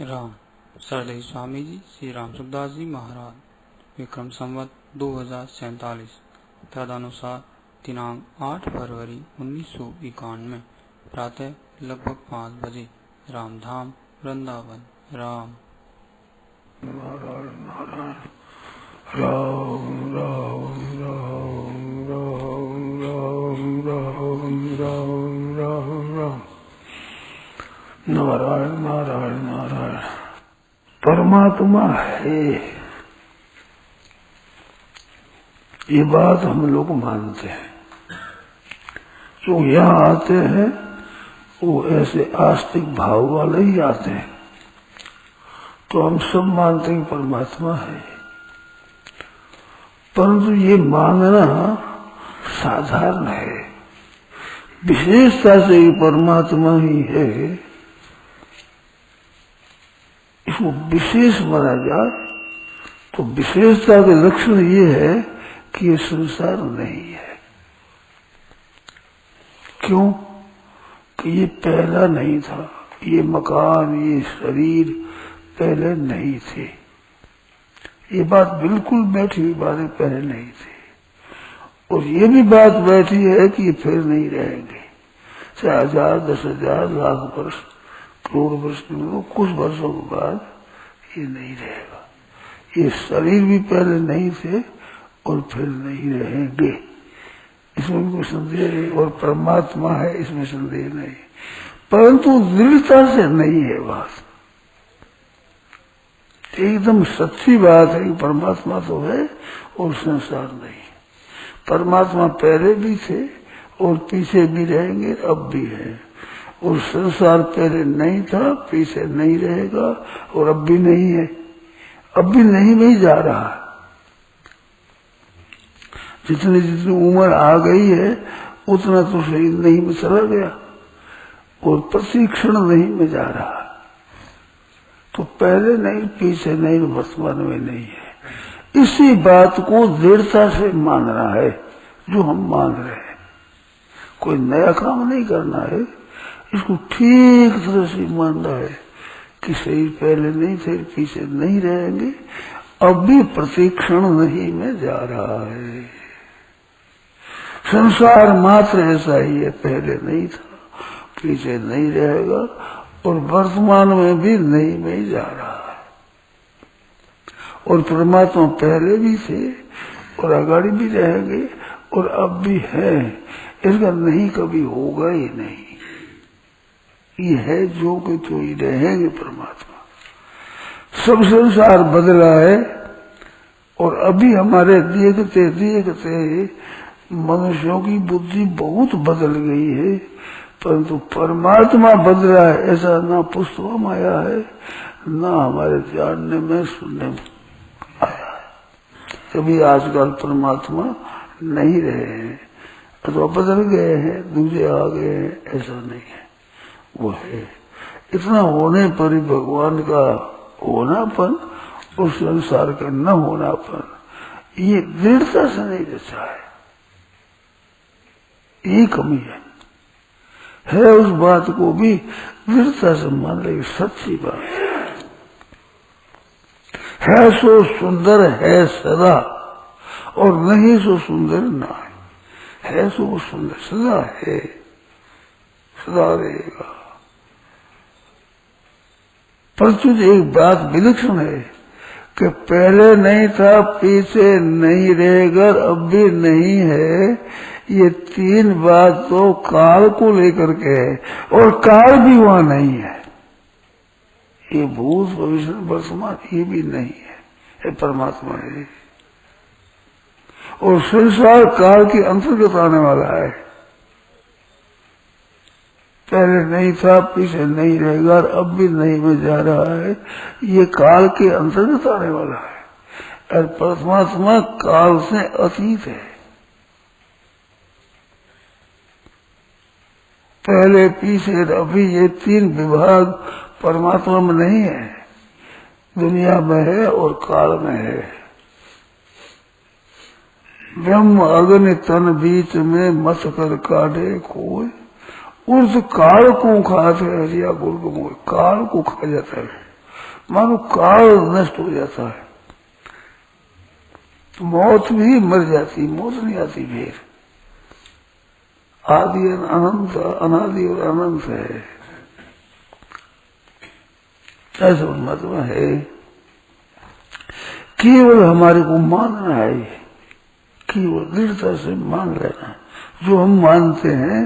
राम सरदेव स्वामी जी श्री राम सुखदास जी महाराज विक्रम संवत 2047 तदनुसार दिनांक 8 फरवरी 1991 प्रातः लगभग 5 बजे रामधाम वृंदावन। राम नारायण नारायण राम राम राम राम राम राम राम राम नारायण नारायण नारायण। परमात्मा है ये बात हम लोग मानते हैं। जो यहाँ आते हैं वो ऐसे आस्तिक भाव वाले ही आते हैं, तो हम सब मानते हैं परमात्मा है। परंतु ये मानना साधारण है, विशेषता से ये परमात्मा ही है, इसको विशेष माना जाए तो विशेषता के लक्षण ये है कि ये संसार नहीं है। क्यों? कि ये पहला नहीं था, ये मकान ये शरीर पहले नहीं थे। ये बात बिल्कुल बैठी हुई बातें पहले नहीं थी, और ये भी बात बैठी है कि ये फिर नहीं रहेंगे। चाहे 1000 10,000 लाख वर्ष करोड़ वर्ष कुछ वर्षों के बाद ये नहीं रहेगा। ये शरीर भी पहले नहीं थे और फिर नहीं रहेंगे, इसमें कोई संदेह नहीं। और परमात्मा है इसमें संदेह नहीं, परंतु दृढ़ता से नहीं है बात। एकदम सच्ची बात है कि परमात्मा तो है और संसार नहीं। परमात्मा पहले भी थे और पीछे भी रहेंगे, अब भी है। और संसार पहले नहीं था, पीछे नहीं रहेगा और अब भी नहीं है, अब भी नहीं में जा रहा है। जितनी जितनी उम्र आ गई है उतना तो शरीर नहीं में चला गया और प्रशिक्षण नहीं में जा रहा। तो पहले नहीं पीछे नहीं वर्तमान में नहीं है। इसी बात को दृढ़ता से मानना है जो हम मान रहे हैं। कोई नया काम नहीं करना है, इसको ठीक तरह से मानना है कि शरीर पहले नहीं थे पीछे नहीं रहेंगे, अब भी प्रशिक्षण नहीं में जा रहा है। संसार मात्र ऐसा ही है, पहले नहीं था पीछे नहीं रहेगा और वर्तमान में भी नहीं में जा रहा है। और परमात्मा पहले भी थे और आगाड़ी भी रहेंगे और अब भी है, इसका नहीं कभी होगा ही नहीं। ये है जो कि तो ही रहेंगे परमात्मा। सब संसार बदला है और अभी हमारे देखते देखते मनुष्यों की बुद्धि बहुत बदल गई है, परंतु परमात्मा बदला है ऐसा ना पुस्तकों में आया है, ना हमारे जानने में सुनने में आया है। कभी आजकल परमात्मा नहीं रहे हैं अथवा बदल गए हैं, दूसरे आ गए हैं, ऐसा नहीं है। वो है। इतना होने पर ही भगवान का होनापन और संसार का न होनापन ये दृढ़ता से नहीं रचा है, ये कमी है। उस बात को भी दृढ़ता से मान ले, सच्ची बात है। सो सुंदर है सदा और नहीं सो सुंदर ना है सो वो सुंदर सदा है, सदा रहेगा। परंतु एक बात विलक्षण है कि पहले नहीं था पीछे नहीं रहेगा अब भी नहीं है। ये तीन बात तो काल को लेकर के है और काल भी वहां नहीं है। ये भूत भविष्य वर्तमान ये भी नहीं है, ये परमात्मा है। और संसार काल के अंतर्गत आने वाला है। पहले नहीं था पीछे नहीं रहेगा और अब भी नहीं में जा रहा है, ये काल के अंतर्गत आने वाला है। और परमात्मा काल से अतीत है। पहले पीछे अभी ये तीन विभाग परमात्मा में नहीं है, दुनिया में है और काल में है। ब्रह्म अग्नि तन बीच में मत कर काढ़े कोई, उस काल को खाते हरिया गुरु को काल को खा जाता है। मानो काल नष्ट हो जाता है, तो मौत भी मर जाती, मौत नहीं आती फिर। आदि अनंत, अनादि और अनंत है, ऐसा परमात्मा है। केवल हमारे को मानना है, केवल दृढ़ता से मान लेना है। जो हम मानते हैं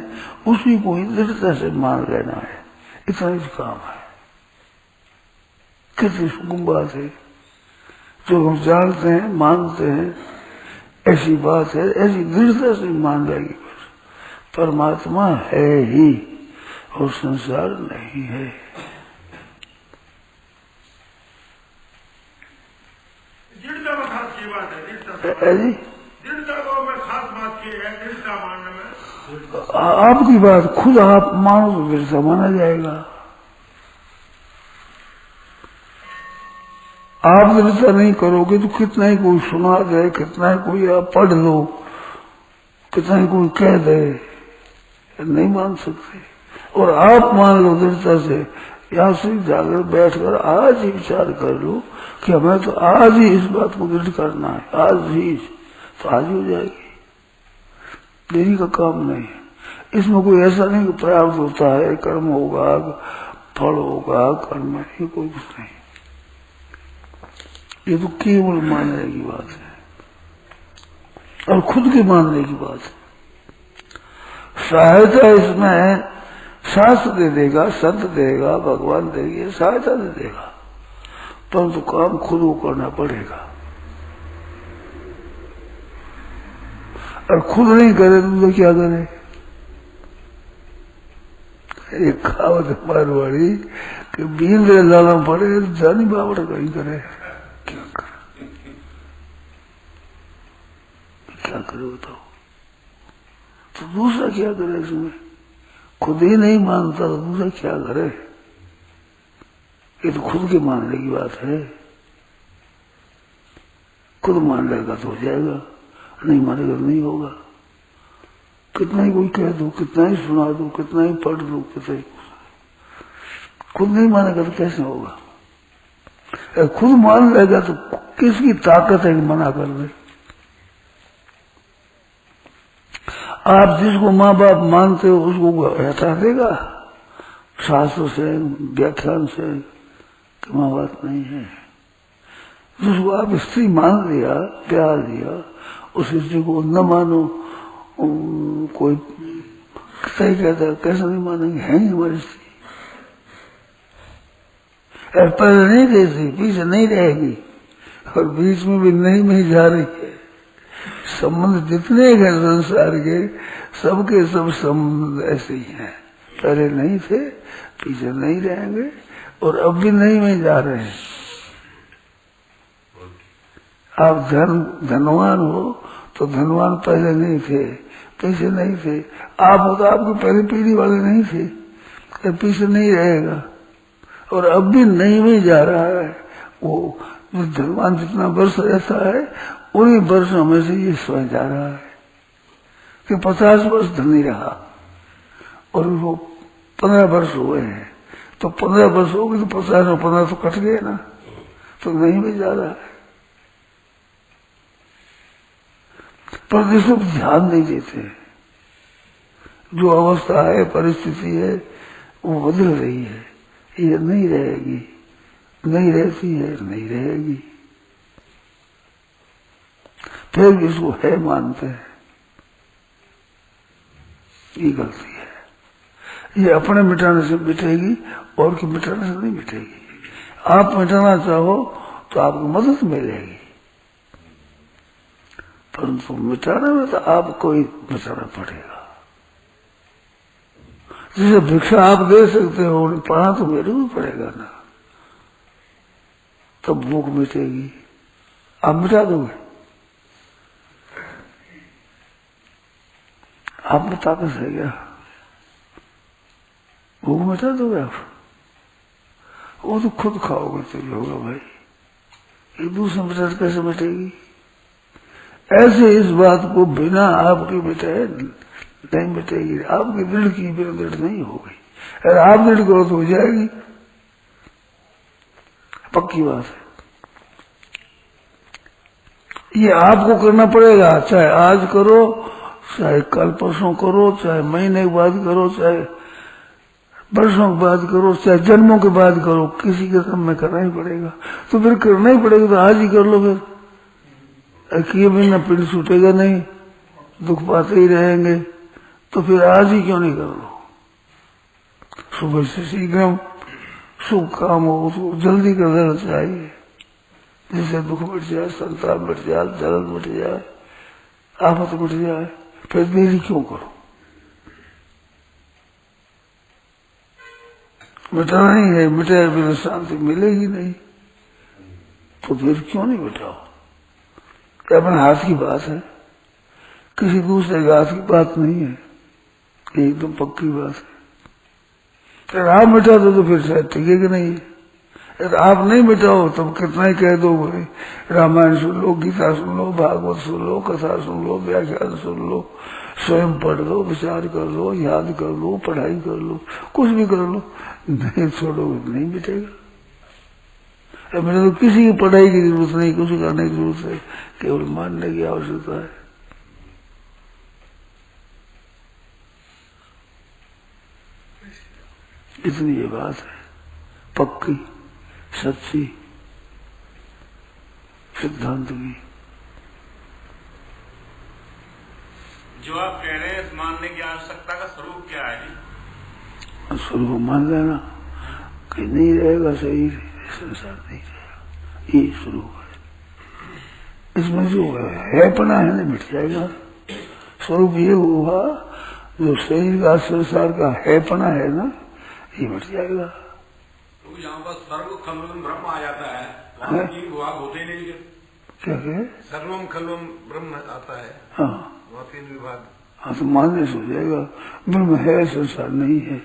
उसी को ही दृढ़ता से मान लेना है, इतना ही काम है। कितनी सुगम बात है, जो हम जानते हैं मानते हैं, ऐसी बात है, ऐसी दृढ़ता से मान लेगी बस। परमात्मा है ही और संसार नहीं है। दृढ़ता में खास की बात है, दृढ़ता को मैं खास बात की है, दृढ़ता मानने में। आपकी बात खुद आप मानो तो दृढ़ता माना जाएगा। आप दृढ़ता नहीं करोगे तो कितना ही कोई सुना दे, कितना ही कोई आप पढ़ लो, कितना ही कोई कह दे, नहीं मान सकते। और आप मान लो दृढ़ता से, यहाँ से जाकर बैठकर आज ही विचार कर लो कि हमें तो आज ही इस बात को दृढ़ करना है, आज ही, तो आज ही हो जाएगी। देरी का काम नहीं है। इसमें कोई ऐसा नहीं कि प्रारब्ध होता है, कर्म होगा, फल होगा, कर्म, ये कोई कुछ नहीं। ये तो केवल मानने की बात है और खुद के मानने की बात है। सहायता इसमें शास्त्र दे देगा, संत देगा, भगवान देगी, सहायता दे देगा, परंतु काम खुद को करना पड़ेगा। और खुद नहीं करे तो क्या करे? एक कहावत मारवाड़ी कि बीन लाना पड़े जानी बावड़ कहीं करे, क्या करे बताओ? तो दूसरा क्या करे? इसमें खुद ही नहीं मानता तो दूसरा क्या करे? ये तो खुद के मानने की बात है। खुद मान लेगा तो हो जाएगा, नहीं मानेगा तो नहीं होगा। कितना ही कोई कह दो, कितना ही सुना दो, कितना ही पढ़ दो, कितना ही, खुद नहीं मानेगा तो कैसे होगा? खुद मान लेगा तो किसकी ताकत है कि मना कर दे? आप जिसको माँ बाप मानते हो उसको हटा देगा शास्त्र से, व्याख्यान से कि माँ बाप नहीं है। जिसको आप स्त्री मान लिया, प्यार दिया, उस स्त्री को न मानो, कोई सही कहता है कैसे नहीं मानेंगे, है ही हमारी स्त्री। पहले नहीं रहती, पीछे नहीं रहेगी, और बीच में भी नहीं जा रही है। संबंध जितने हैं संसार के, सबके सब संबंध ऐसे ही हैं। पहले नहीं थे, पीछे नहीं रहेंगे, और अब भी नहीं में जा रहे हैं। आप धनवान हो तो धनवान पहले नहीं थे, पीछे नहीं थे। आप हो तो आपकी पहली पीढ़ी वाले नहीं थे, तो पीछे नहीं रहेगा, और अब भी नहीं में जा रहा है। वो धनवान जितना वर्ष रहता है उन्हीं वर्षों में से ये स्वयं जा रहा है कि 50 वर्ष धनी रहा और वो 15 वर्ष हुए हैं, तो 15 वर्ष हो गए तो 50 और 15 तो कट गए ना, तो नहीं भी जा रहा है। पर जिसको ध्यान नहीं देते, जो अवस्था है, परिस्थिति है, वो बदल रही है, ये नहीं रहेगी, नहीं रहती है, नहीं रहेगी, फिर भी इसको है मानते हैं। ये गलती है। ये अपने मिटाने से मिटेगी, और की मिटाने से नहीं मिटेगी। आप मिटाना चाहो तो आपको मदद मिलेगी, परंतु मिटाने में तो आपको ही बचाना पड़ेगा। जैसे भिक्षा आप दे सकते हो, पाना तो मेरे को पड़ेगा ना, तब भूख मिटेगी। आप मिटा दोगे, आप में ताकत है क्या? भूख मिटा दोगे आप? वो तो खुद खाओगे तो ही होगा भाई। एक दूसरे मिटा कैसे मिटेगी? ऐसे इस बात को बिना आपकी मिटाए नहीं मिटेगी। आपकी दृढ़ की बिना दृढ़ नहीं होगी। अगर आप दृढ़ करो तो हो जाएगी। पक्की बात है। ये आपको करना पड़ेगा, चाहे आज करो, चाहे कल परसों करो, चाहे महीने के बाद करो, चाहे वर्षों के बाद करो, चाहे जन्मों के बाद करो, किसी के समय में करना ही पड़ेगा। तो फिर करना ही पड़ेगा तो आज ही कर लो। फिर किए बिना पिंड छूटेगा नहीं, दुख पाते ही रहेंगे, तो फिर आज ही क्यों नहीं कर लो। सुबह से शीघ्र शुभ काम हो उसको जल्दी कर देना चाहिए, जिससे दुख मिट जाए, संताप मिट जाए, जलन मिट जाए, आफत मिट जाए। फिर देरी क्यों करो। मिटाना ही है, मिटाए बिना शांति मिलेगी नहीं, तो फिर क्यों नहीं मिटाओ। क्या अपने हाथ की बात है, किसी दूसरे के हाथ की बात नहीं है, एकदम पक्की बात है। फिर आप मिटा दो तो फिर शायद टिकेगा नहीं। यदि आप नहीं मिटाओ तब कितना ही कह दो, भाई रामायण सुन लो, गीता सुन लो, भागवत सुन लो, कथा सुन लो, व्याख्यान सुन लो, स्वयं पढ़ लो, विचार कर लो, याद कर लो, पढ़ाई कर लो, कुछ भी कर लो, नहीं छोड़ोगे नहीं मिटेगा। मेरे तो किसी की पढ़ाई की जरूरत नहीं, कुछ करने की जरूरत है, केवल मानने की आवश्यकता है। इतनी ये बात है पक्की सच्ची सिद्धांत की। जो आप कह रहे हैं मानने की आवश्यकता का स्वरूप क्या है जी? स्वरूप मान लेना कि नहीं रहेगा सही, संसार नहीं रहेगा, ये स्वरूप है। इसमें जो है पना है ना मिट जाएगा। स्वरूप ये हुआ जो शरीर का संसार का है पना है ना, ये मिट जाएगा। तो यहाँ पर सर्व खलवम ब्रह्म आ जाता है, वहाँ तीन विभाग होते ही नहीं। क्या कहे? सर्वम खलवम ब्रह्म आता है, हाँ वहाँ तीन विभाग। हाँ तो मानने से हो जाएगा ब्रह्म है, संसार नहीं है।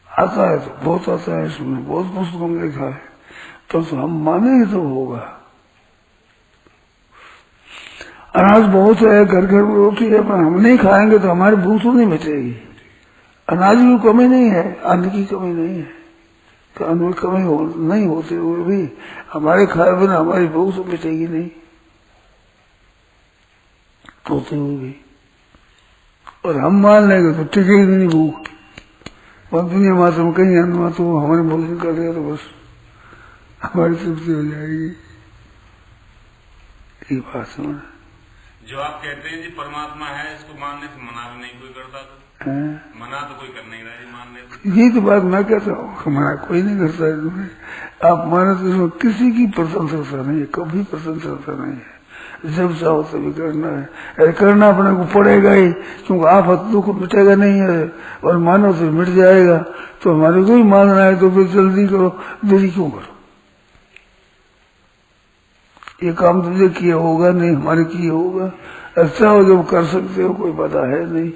आता है तो बहुत आता है, इसमें बहुत पुस्तकों में लिखा है, तो हम मानेंगे तो होगा। अनाज बहुत है, घर घर में रोटी है, पर हम नहीं खाएंगे तो हमारी भूख तो नहीं मिटेगी। अनाज की कमी नहीं है, अन्न की कमी नहीं है, तो अन्न की कमी नहीं होते हुए भी हमारे खाए बिना हमारी भूख तो मिटेगी नहीं, होते हुए भी। और हम मान लेंगे तो टिकेगी नहीं भूख। और दुनिया मात्र में कहीं अन्न मात्र हमारे भोजन कर दिया तो बस हमारी तृप्ति हो जाएगी। ये बात समझ। जो आप कहते हैं जी परमात्मा है, इसको मानने से मना भी नहीं कोई करता, तो मना तो कोई कर नहीं रहा है मानने से। यही तो बात मैं कहता हूँ, मना कोई नहीं करता है तुम्हें। आप मानो तो इसमें किसी की प्रशंसा नहीं है, कभी प्रशंसा नहीं है। जब चाहो तभी करना है, अरे करना अपने को पड़ेगा ही, क्योंकि आफत दुख मिटेगा नहीं है, और मानो तो मिट जाएगा। तो हमारे को ही मानना है तो फिर जल्दी करो, देरी क्यों करो। ये काम तुझे किया होगा नहीं, हमारे किए होगा। अच्छा हो जब कर सकते हो, कोई बाधा है नहीं,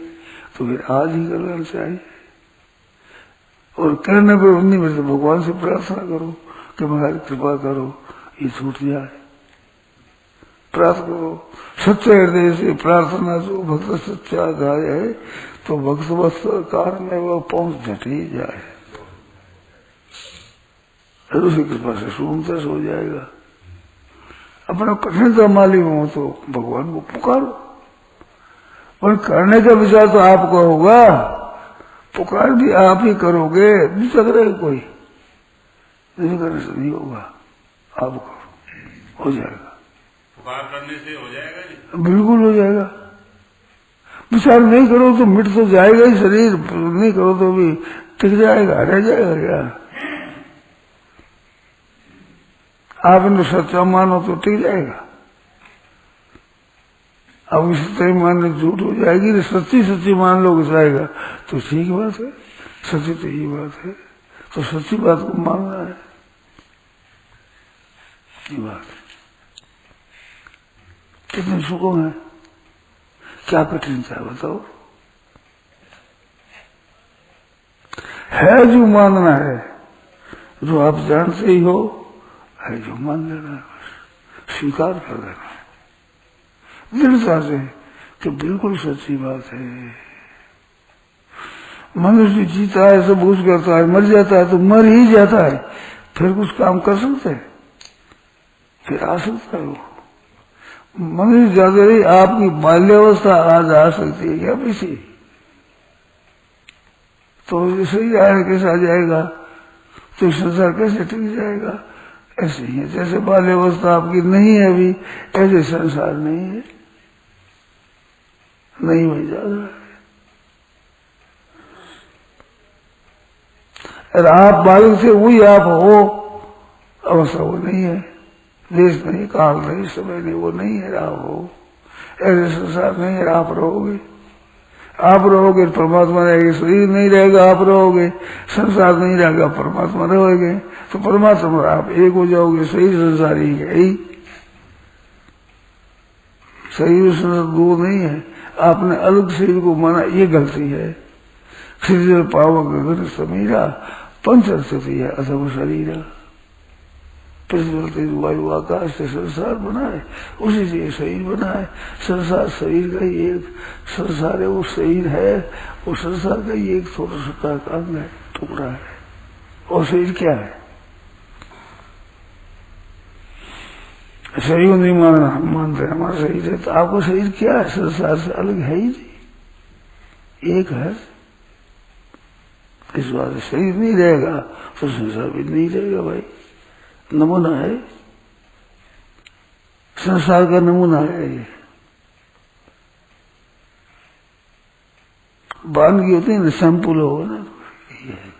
तो फिर आज ही कर लेना चाहिए। और करने पर उन्हीं में से भगवान से प्रार्थना करो कि महाराज कृपा करो ये छूट जाए। प्रार्थना करो सच्चे हृदय से प्रार्थना, जो भक्त सच्चा गाय है तो भक्त वस्त्रकार में वह पहुंच झट ही जाए, उसकी कृपा से सुनते हो जाएगा। अपना कठिनता मालूम हो तो भगवान को पुकारो, पर करने का विचार तो आपको होगा, पुकार भी आप ही करोगे, दूसरा करेगा कोई, दूसरे करने से नहीं होगा। आप करो, हो जाएगा। पुकार करने से हो जाएगा जी? बिल्कुल हो जाएगा। विचार नहीं करो तो मिट तो जाएगा ही शरीर, नहीं करो तो भी टिक जाएगा, रह जाएगा क्या। आप इनको सच्चा मानो तो टिक जाएगा। अब सच्चाई मानने झूठ हो जाएगी, सच्ची सच्ची मान लो जाएगा तो ठीक बात है, सच्ची तो यही बात है, तो सच्ची बात को मानना है, ये बात है। कितने सुखों है, क्या कठिनता है बताओ। है जो मानना है, जो आप जानते ही हो, है जो मान लेना है, बस स्वीकार कर देना है दृढ़ता से कि बिल्कुल सच्ची बात है। मनुष्य जीता है, सब कुछ करता है, मर जाता है तो मर ही जाता है, फिर कुछ काम कर सकते हैं, फिर आ सकता है वो। मनुष्य जाते रही, आपकी बाल्यावस्था आज आ सकती है क्या पीछे? तो सही आया कैसे आ जाएगा? तो संसार कैसे टिक जाएगा? ऐसे ही है, जैसे बाल्यावस्था आपकी नहीं है अभी, ऐसे संसार नहीं है, नहीं हो जा रहा है। अगर आप बालक से वही आप हो, अवस्था वो नहीं है, देश नहीं, काल नहीं, समय नहीं, वो नहीं है, आप हो। ऐसे संसार नहीं है, आप रहोगे। आप रहोगे परमात्मा रहेगा, शरीर नहीं रहेगा, आप रहोगे, संसार नहीं रहेगा, परमात्मा रहोगे, तो परमात्मा आप एक हो जाओगे। शरीर संसार ही है ही, शरीर संसार दो नहीं है। आपने अलग शरीर को माना, ये गलती है। शरीर पावक गगन समीरा पंचस्थिति है अथवा शरीर, पृथ्वी वायु आकाश से संसार बना है, उसी से ये शरीर बना है। संसार शरीर का ही एक संसार है, वो शरीर है, वो संसार का ही एक छोटा छोटा अंग है, टुकड़ा है। और शरीर क्या है? शरीर नहीं मानना, हम मानते हैं हमारा शरीर है, तो आपका शरीर क्या है? संसार से अलग है ही नहीं, एक है। इस बात से शरीर नहीं रहेगा तो संसार भी नहीं रहेगा भाई। नमूना है, संसार का नमूना है ये। बानगी होती है ना, सैंपल होगा ना, ये है।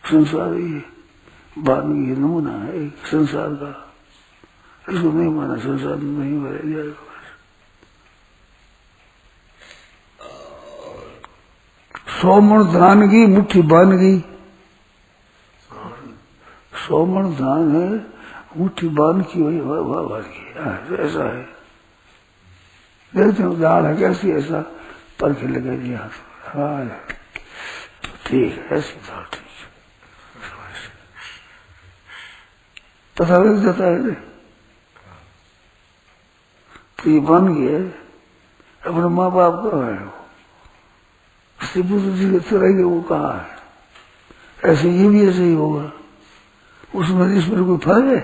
संसार ही बानगी नमूना है संसार का। इसको नहीं माना, संसार नहीं भरा जाएगा। 100 मण धान की मुट्ठी बांध गई, 100 मण धान है, मुट्ठी बांध की वही भर की, ऐसा है। देखते हो दाल है कैसी, ऐसा परखे लगे जी हाथ, हाँ ठीक है, ऐसी दाल ठीक है, पता लग जाता है। तो ये बन गया अपने माँ बाप का है, बुद्ध जी के तरह वो कहा है, ऐसे ये भी ऐसे ही होगा। उसमें इसमें कोई फर्क है?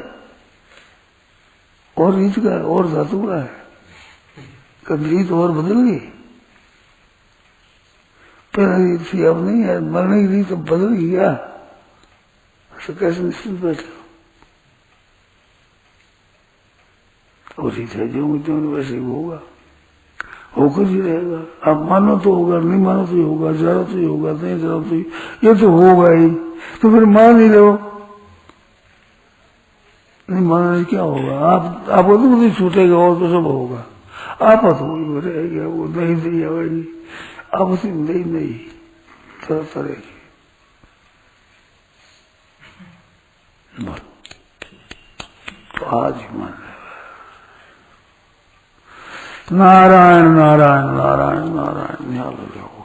और रीत का है, और धातु का है, कभी रीत और बदल गई। पहले रीत थी, अब नहीं है, मरने की रीत अब बदल गई क्या? तो कैसे निश्चित बैठे? वो रीत है जो वैसे ही होगा, होकर ही रहेगा। आप मानो तो होगा, नहीं मानो तो ही होगा, जरा तो ही होगा, नहीं जरा तो ही, ये तो होगा ही। तो फिर मान ही लो, नहीं मानने क्या होगा? आपको तो नहीं छूटेगा, और तो सब होगा। आप तो रहेगा, वो नहीं नहीं आएगी, आप नहीं तरह तरह की। तो आज ही मान रहे नारायण नारायण नारायण नारायण, ध्यान रखो।